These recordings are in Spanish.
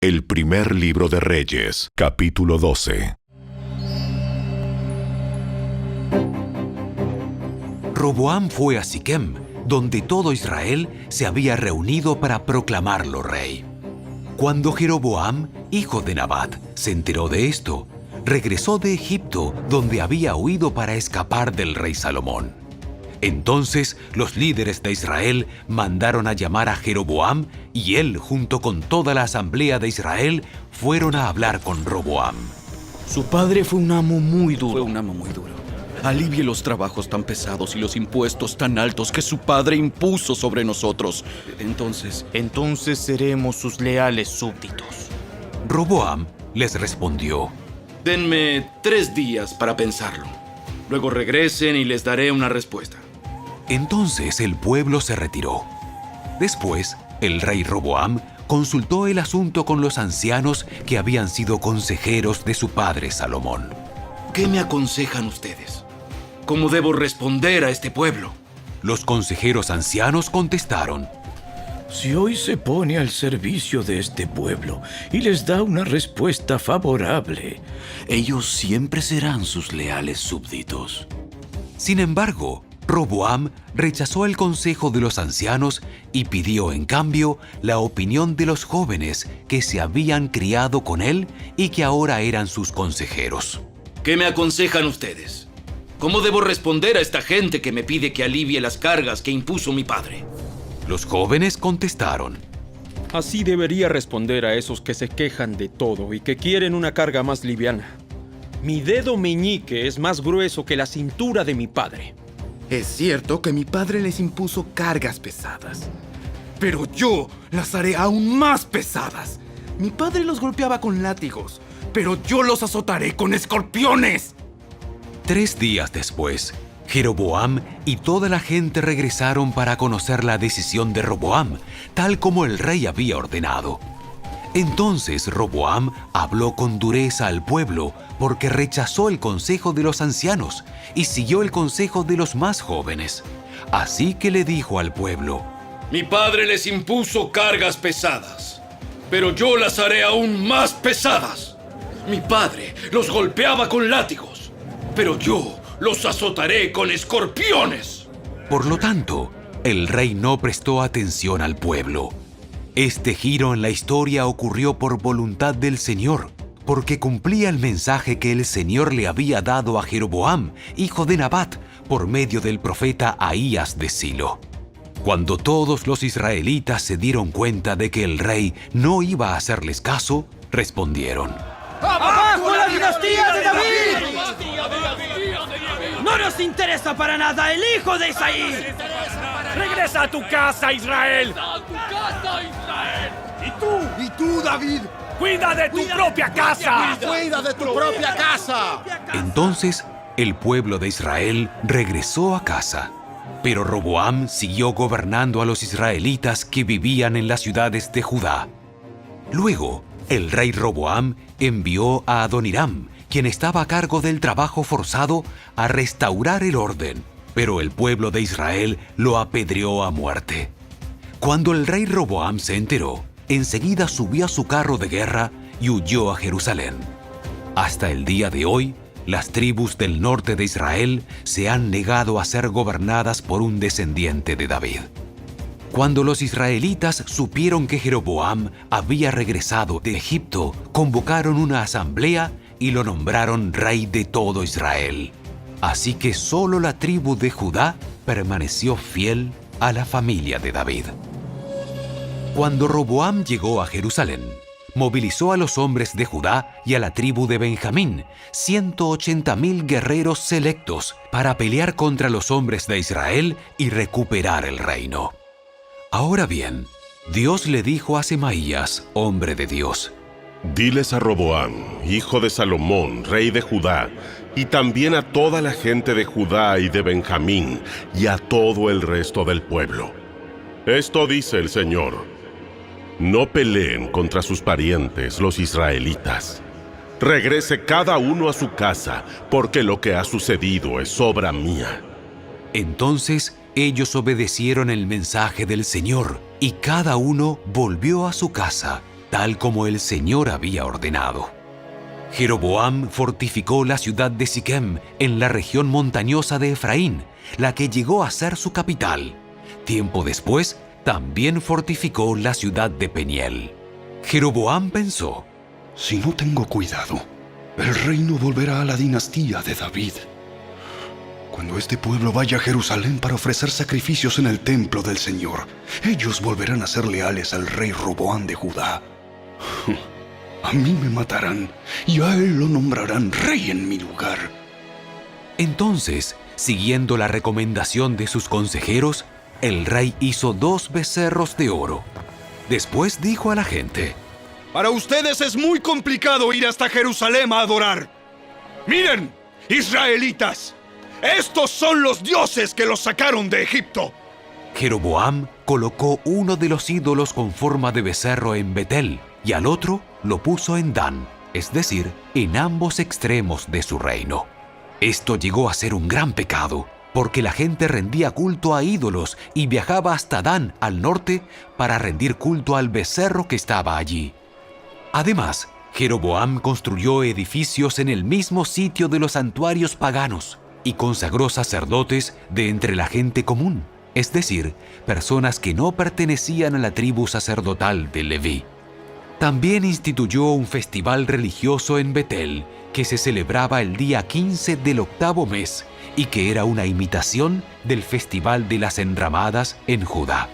El primer libro de Reyes, capítulo 12. Roboam fue a Siquem, donde todo Israel se había reunido para proclamarlo rey. Cuando Jeroboam, hijo de Nabat, se enteró de esto, regresó de Egipto, donde había huido para escapar del rey Salomón. Entonces los líderes de Israel mandaron a llamar a Jeroboam y él, junto con toda la asamblea de Israel, fueron a hablar con Roboam. Su padre fue un amo muy duro. Alivie los trabajos tan pesados y los impuestos tan altos que su padre impuso sobre nosotros. Entonces seremos sus leales súbditos. Roboam les respondió: Denme 3 días para pensarlo. Luego regresen y les daré una respuesta. Entonces el pueblo se retiró. Después, el rey Roboam consultó el asunto con los ancianos que habían sido consejeros de su padre Salomón. ¿Qué me aconsejan ustedes? ¿Cómo debo responder a este pueblo? Los consejeros ancianos contestaron: Si hoy se pone al servicio de este pueblo y les da una respuesta favorable, ellos siempre serán sus leales súbditos. Sin embargo, Roboam rechazó el consejo de los ancianos y pidió, en cambio, la opinión de los jóvenes que se habían criado con él y que ahora eran sus consejeros. ¿Qué me aconsejan ustedes? ¿Cómo debo responder a esta gente que me pide que alivie las cargas que impuso mi padre? Los jóvenes contestaron: Así debería responder a esos que se quejan de todo y que quieren una carga más liviana. Mi dedo meñique es más grueso que la cintura de mi padre. Es cierto que mi padre les impuso cargas pesadas, pero yo las haré aún más pesadas. Mi padre los golpeaba con látigos, pero yo los azotaré con escorpiones. 3 días después, Jeroboam y toda la gente regresaron para conocer la decisión de Roboam, tal como el rey había ordenado. Entonces Roboam habló con dureza al pueblo porque rechazó el consejo de los ancianos y siguió el consejo de los más jóvenes. Así que le dijo al pueblo: Mi padre les impuso cargas pesadas, pero yo las haré aún más pesadas. Mi padre los golpeaba con látigos, pero yo los azotaré con escorpiones. Por lo tanto, el rey no prestó atención al pueblo. Este giro en la historia ocurrió por voluntad del Señor, porque cumplía el mensaje que el Señor le había dado a Jeroboam, hijo de Nabat, por medio del profeta Ahías de Silo. Cuando todos los israelitas se dieron cuenta de que el rey no iba a hacerles caso, respondieron: ¡Abajo la dinastía de David! ¡No nos interesa para nada el hijo de Isaí! ¡Regresa a tu casa, Israel! ¿Y tú, David? ¡Cuida de tu propia casa! ¡Cuida de tu propia casa! Entonces, el pueblo de Israel regresó a casa. Pero Roboam siguió gobernando a los israelitas que vivían en las ciudades de Judá. Luego, el rey Roboam envió a Adoniram, quien estaba a cargo del trabajo forzado, a restaurar el orden, pero el pueblo de Israel lo apedreó a muerte. Cuando el rey Roboam se enteró, enseguida subió a su carro de guerra y huyó a Jerusalén. Hasta el día de hoy, las tribus del norte de Israel se han negado a ser gobernadas por un descendiente de David. Cuando los israelitas supieron que Jeroboam había regresado de Egipto, convocaron una asamblea y lo nombraron rey de todo Israel. Así que solo la tribu de Judá permaneció fiel a la familia de David. Cuando Roboam llegó a Jerusalén, movilizó a los hombres de Judá y a la tribu de Benjamín, 180,000 guerreros selectos, para pelear contra los hombres de Israel y recuperar el reino. Ahora bien, Dios le dijo a Semaías, hombre de Dios: Diles a Roboam, hijo de Salomón, rey de Judá, y también a toda la gente de Judá y de Benjamín, y a todo el resto del pueblo. Esto dice el Señor: No peleen contra sus parientes, los israelitas. Regrese cada uno a su casa, porque lo que ha sucedido es obra mía. Entonces ellos obedecieron el mensaje del Señor y cada uno volvió a su casa, tal como el Señor había ordenado. Jeroboam fortificó la ciudad de Siquem en la región montañosa de Efraín, la que llegó a ser su capital. Tiempo después, también fortificó la ciudad de Peniel. Jeroboam pensó: si no tengo cuidado, el reino volverá a la dinastía de David. Cuando este pueblo vaya a Jerusalén para ofrecer sacrificios en el templo del Señor, ellos volverán a ser leales al rey Roboam de Judá. A mí me matarán y a él lo nombrarán rey en mi lugar. Entonces, siguiendo la recomendación de sus consejeros, el rey hizo 2 becerros de oro. Después dijo a la gente: Para ustedes es muy complicado ir hasta Jerusalén a adorar. Miren, israelitas, estos son los dioses que los sacaron de Egipto. Jeroboam colocó uno de los ídolos con forma de becerro en Betel y al otro lo puso en Dan, es decir, en ambos extremos de su reino. Esto llegó a ser un gran pecado, porque la gente rendía culto a ídolos y viajaba hasta Dan, al norte, para rendir culto al becerro que estaba allí. Además, Jeroboam construyó edificios en el mismo sitio de los santuarios paganos y consagró sacerdotes de entre la gente común, es decir, personas que no pertenecían a la tribu sacerdotal de Leví. También instituyó un festival religioso en Betel que se celebraba el día 15 del 8º mes y que era una imitación del festival de las enramadas en Judá.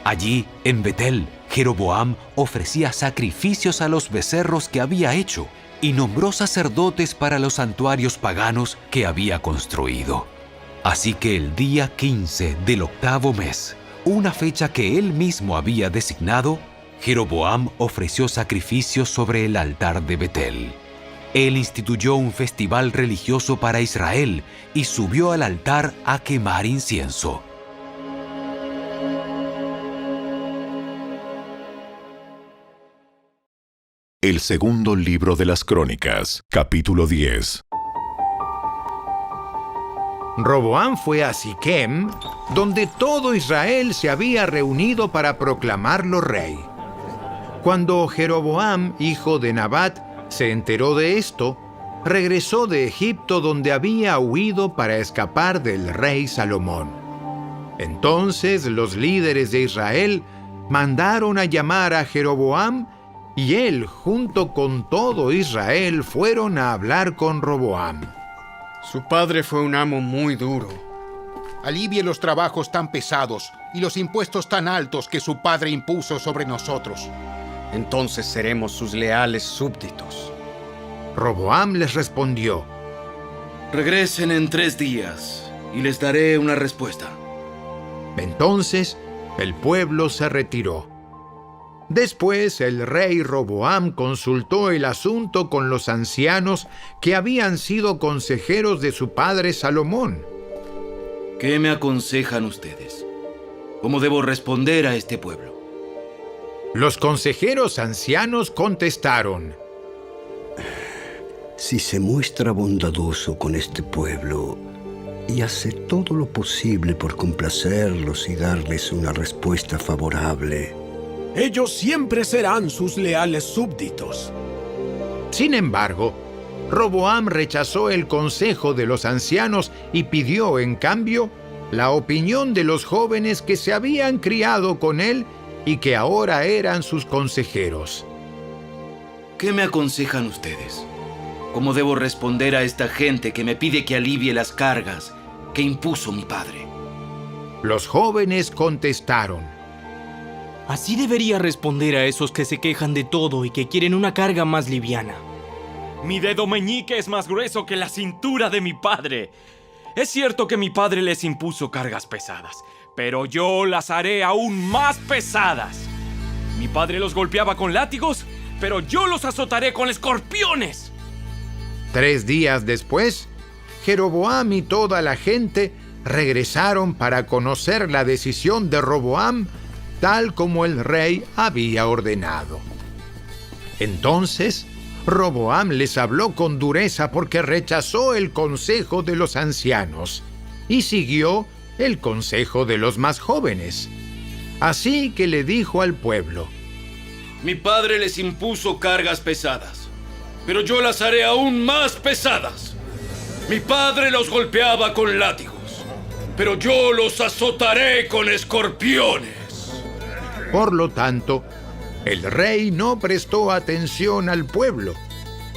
Allí, en Betel, Jeroboam ofrecía sacrificios a los becerros que había hecho y nombró sacerdotes para los santuarios paganos que había construido. Así que el día 15 del 8º mes, una fecha que él mismo había designado, Jeroboam ofreció sacrificios sobre el altar de Betel. Él instituyó un festival religioso para Israel y subió al altar a quemar incienso. El segundo libro de las Crónicas, capítulo 10. Roboam fue a Siquem, donde todo Israel se había reunido para proclamarlo rey. Cuando Jeroboam, hijo de Nabat, se enteró de esto, regresó de Egipto donde había huido para escapar del rey Salomón. Entonces los líderes de Israel mandaron a llamar a Jeroboam y él, junto con todo Israel, fueron a hablar con Roboam. Su padre fue un amo muy duro. Alivie los trabajos tan pesados y los impuestos tan altos que su padre impuso sobre nosotros. Entonces seremos sus leales súbditos. Roboam les respondió: Regresen en 3 días y les daré una respuesta. Entonces el pueblo se retiró. Después el rey Roboam consultó el asunto con los ancianos que habían sido consejeros de su padre Salomón. ¿Qué me aconsejan ustedes? ¿Cómo debo responder a este pueblo? Los consejeros ancianos contestaron: Si se muestra bondadoso con este pueblo y hace todo lo posible por complacerlos y darles una respuesta favorable, ellos siempre serán sus leales súbditos. Sin embargo, Roboam rechazó el consejo de los ancianos y pidió, en cambio, la opinión de los jóvenes que se habían criado con él y que ahora eran sus consejeros. ¿Qué me aconsejan ustedes? ¿Cómo debo responder a esta gente que me pide que alivie las cargas que impuso mi padre? Los jóvenes contestaron: Así debería responder a esos que se quejan de todo y que quieren una carga más liviana. Mi dedo meñique es más grueso que la cintura de mi padre. Es cierto que mi padre les impuso cargas pesadas, pero yo las haré aún más pesadas. Mi padre los golpeaba con látigos, pero yo los azotaré con escorpiones. 3 días después, Jeroboam y toda la gente regresaron para conocer la decisión de Roboam, tal como el rey había ordenado. Entonces, Roboam les habló con dureza porque rechazó el consejo de los ancianos y siguió el consejo de los más jóvenes. Así que le dijo al pueblo: Mi padre les impuso cargas pesadas, pero yo las haré aún más pesadas. Mi padre los golpeaba con látigos, pero yo los azotaré con escorpiones. Por lo tanto, el rey no prestó atención al pueblo.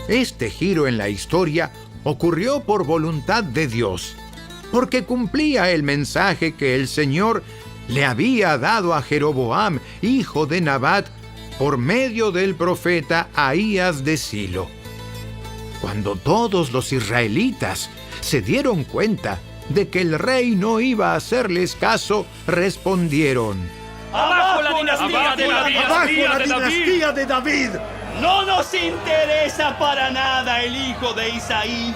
Este giro en la historia ocurrió por voluntad de Dios, porque cumplía el mensaje que el Señor le había dado a Jeroboam, hijo de Nabat, por medio del profeta Ahías de Silo. Cuando todos los israelitas se dieron cuenta de que el rey no iba a hacerles caso, respondieron: ¡Abajo la dinastía de David! ¡Abajo la dinastía de David! No nos interesa para nada el hijo de Isaí.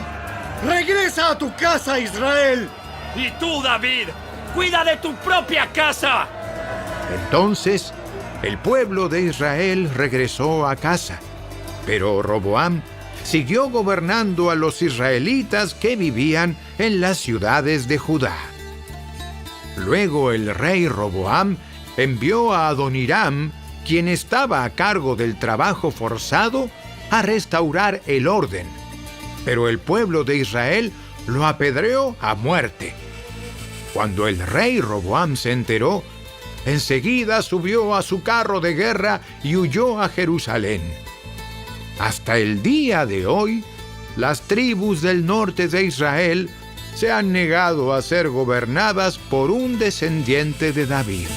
¡Regresa a tu casa, Israel! Y tú, David, cuida de tu propia casa. Entonces, el pueblo de Israel regresó a casa, pero Roboam siguió gobernando a los israelitas que vivían en las ciudades de Judá. Luego el rey Roboam envió a Adoniram, quien estaba a cargo del trabajo forzado, a restaurar el orden, pero el pueblo de Israel lo apedreó a muerte. Cuando el rey Roboam se enteró, enseguida subió a su carro de guerra y huyó a Jerusalén. Hasta el día de hoy, las tribus del norte de Israel se han negado a ser gobernadas por un descendiente de David.